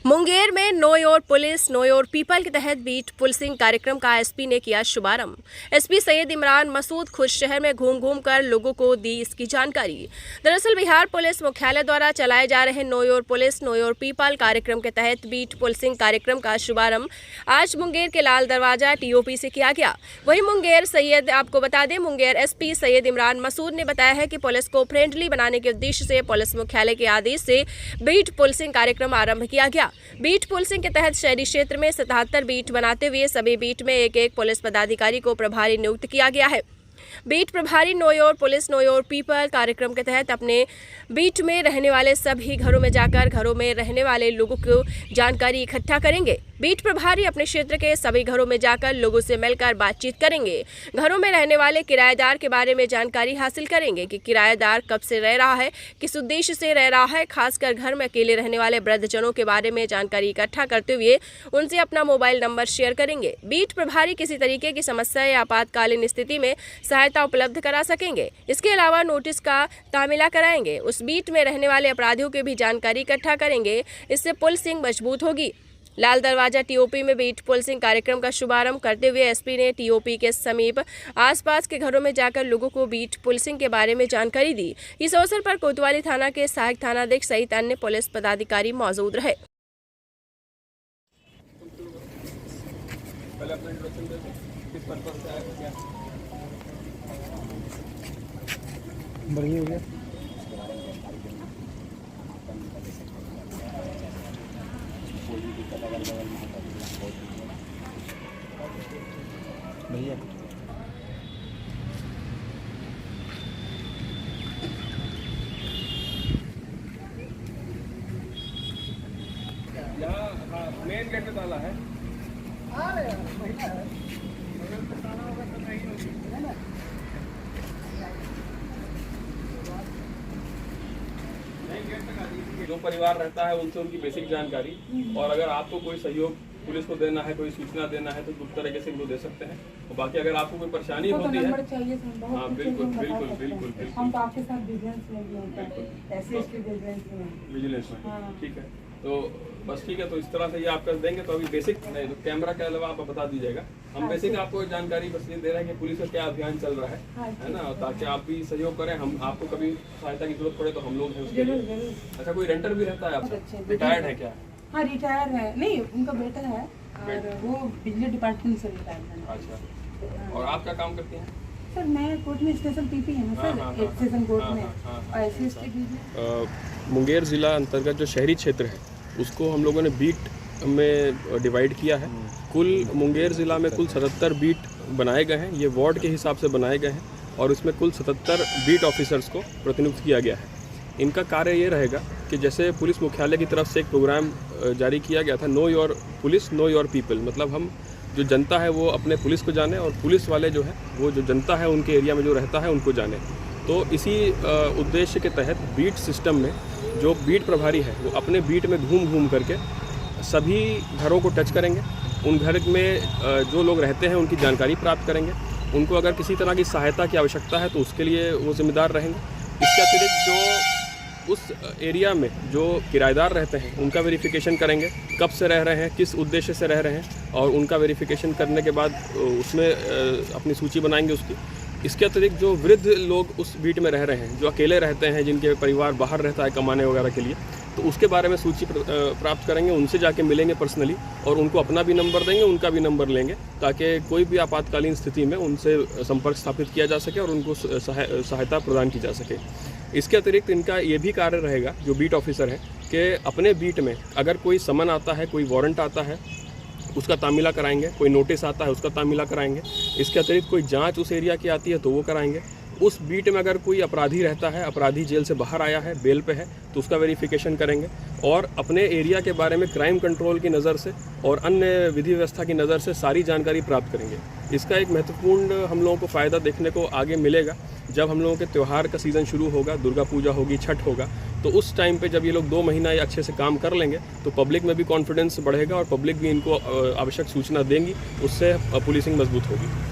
मुंगेर में know your police know your people के तहत बीट पुलिसिंग कार्यक्रम का एसपी ने किया शुभारंभ। एसपी सैयद इमरान मसूद खुद शहर में घूम घूम कर लोगों को दी इसकी जानकारी। दरअसल बिहार पुलिस मुख्यालय द्वारा चलाए जा रहे know your police know your people कार्यक्रम के तहत बीट पुलिसिंग कार्यक्रम का शुभारंभ आज मुंगेर के लाल दरवाजा टीओपी से किया गया। वहीं मुंगेर आपको बता दें, मुंगेर एसपी सैयद इमरान मसूद ने बताया है कि पुलिस को फ्रेंडली बनाने के उद्देश्य से पुलिस मुख्यालय के आदेश से बीट पुलिसिंग कार्यक्रम आरंभ किया गया। बीट पुलिसिंग के तहत शहरी क्षेत्र में 77 बीट बनाते हुए सभी बीट में एक एक पुलिस पदाधिकारी को प्रभारी नियुक्त किया गया है। बीट प्रभारी know your police know your people कार्यक्रम के तहत अपने बीट में रहने वाले सभी घरों में जाकर घरों में रहने वाले लोगों को जानकारी इकट्ठा करेंगे। बीट प्रभारी अपने क्षेत्र के सभी घरों में जाकर लोगों से मिलकर बातचीत करेंगे। घरों में रहने वाले किराएदार के बारे में जानकारी हासिल करेंगे कि किराएदार कब से रह रहा है, किस उद्देश्य से रह रहा है। खासकर घर में अकेले रहने वाले वृद्धजनों के बारे में जानकारी इकट्ठा करते हुए उनसे अपना मोबाइल नंबर शेयर करेंगे। बीट प्रभारी किसी तरीके की समस्या या आपातकालीन स्थिति में सहायता उपलब्ध करा सकेंगे। इसके अलावा नोटिस का तामीला कराएंगे। उस बीट में रहने वाले अपराधियों की भी जानकारी इकट्ठा करेंगे। इससे पुलिसिंग मजबूत होगी। लाल दरवाजा टीओपी में बीट पुलिसिंग कार्यक्रम का शुभारंभ करते हुए एसपी ने टीओपी के समीप आसपास के घरों में जाकर लोगों को बीट पुलिसिंग के बारे में जानकारी दी। इस अवसर पर कोतवाली थाना के सहायक थानाध्यक्ष सहित अन्य पुलिस पदाधिकारी मौजूद रहे। बढ़िया हो गया। भैया यहाँ मेन गेट पे ताला है। जो परिवार रहता है उनसे उनकी बेसिक जानकारी, और अगर आपको कोई सहयोग पुलिस को देना है, कोई सूचना देना है तो उस तरीके से वो दे सकते हैं। और बाकी अगर आपको कोई परेशानी होती है, हाँ बिल्कुल बिल्कुल बिल्कुल बिल्कुल हम तो आपके साथ विजिलेंस में ठीक है। तो बस ठीक है, तो इस तरह से ये आप कर देंगे तो अभी बेसिक नहीं, तो कैमरा के अलावा आप बता दीजिएगा। हम बेसिक आपको जानकारी बस ये दे रहे हैं कि पुलिस का क्या अभियान चल रहा है ना, ताकि आप भी सहयोग करें। हम आपको कभी सहायता की जरूरत पड़े तो हम लोग हैं उसके लिए। अच्छा, कोई रेंटर भी रहता है आपका? रिटायर्ड है क्या? हाँ रिटायर है, नहीं उनका बेटा है और वो बिजली डिपार्टमेंट से रिटायर है। अच्छा, और आप क्या काम करते हैं? सर मैं कोर्ट में स्टेशन पीपी है ना सर, एक स्टेशन कोर्ट में और ऐसी मुंगेर ज़िला अंतर्गत जो शहरी क्षेत्र है उसको हम लोगों ने बीट में डिवाइड किया है। कुल मुंगेर ज़िला में कुल 77 बीट बनाए गए हैं। ये वार्ड के हिसाब से बनाए गए हैं और इसमें कुल 77 बीट ऑफिसर्स को प्रतिनियुक्त किया गया है। इनका कार्य ये रहेगा कि जैसे पुलिस मुख्यालय की तरफ से एक प्रोग्राम जारी किया गया था, know your police know your people, मतलब हम जो जनता है वो अपने पुलिस को जाने और पुलिस वाले जो है वो जो जनता है उनके एरिया में जो रहता है उनको जाने। तो इसी उद्देश्य के तहत बीट सिस्टम में जो बीट प्रभारी है वो अपने बीट में घूम घूम करके सभी घरों को टच करेंगे। उन घर में जो लोग रहते हैं उनकी जानकारी प्राप्त करेंगे। उनको अगर किसी तरह की सहायता की आवश्यकता है तो उसके लिए वो जिम्मेदार रहेंगे। इसके अतिरिक्त जो उस एरिया में जो किराएदार रहते हैं उनका वेरिफिकेशन करेंगे, कब से रह रहे हैं, किस उद्देश्य से रह रहे हैं, और उनका वेरिफिकेशन करने के बाद उसमें अपनी सूची बनाएंगे उसकी। इसके अतिरिक्त जो वृद्ध लोग उस बीट में रह रहे हैं, जो अकेले रहते हैं, जिनके परिवार बाहर रहता है कमाने वगैरह के लिए, तो उसके बारे में सूची प्राप्त करेंगे। उनसे जाके मिलेंगे पर्सनली और उनको अपना भी नंबर देंगे, उनका भी नंबर लेंगे, ताकि कोई भी आपातकालीन स्थिति में उनसे संपर्क स्थापित किया जा सके और उनको सहायता प्रदान की जा सके। इसके अतिरिक्त इनका ये भी कार्य रहेगा, जो बीट ऑफिसर है, कि अपने बीट में अगर कोई समन आता है, कोई वारंट आता है, उसका तामीला कराएंगे, कोई नोटिस आता है उसका तामीला कराएंगे। इसके अतिरिक्त कोई जांच उस एरिया की आती है तो वो कराएंगे। उस बीट में अगर कोई अपराधी रहता है, अपराधी जेल से बाहर आया है, बेल पे है, तो उसका वेरिफिकेशन करेंगे और अपने एरिया के बारे में क्राइम कंट्रोल की नज़र से और अन्य विधि व्यवस्था की नज़र से सारी जानकारी प्राप्त करेंगे। इसका एक महत्वपूर्ण हम लोगों को फ़ायदा देखने को आगे मिलेगा जब हम लोगों के त्यौहार का सीज़न शुरू होगा, दुर्गा पूजा होगी, छठ होगा, तो उस टाइम पे जब ये लोग 2 महीना अच्छे से काम कर लेंगे तो पब्लिक में भी कॉन्फिडेंस बढ़ेगा और पब्लिक भी इनको आवश्यक सूचना देंगी, उससे पुलिसिंग मजबूत होगी।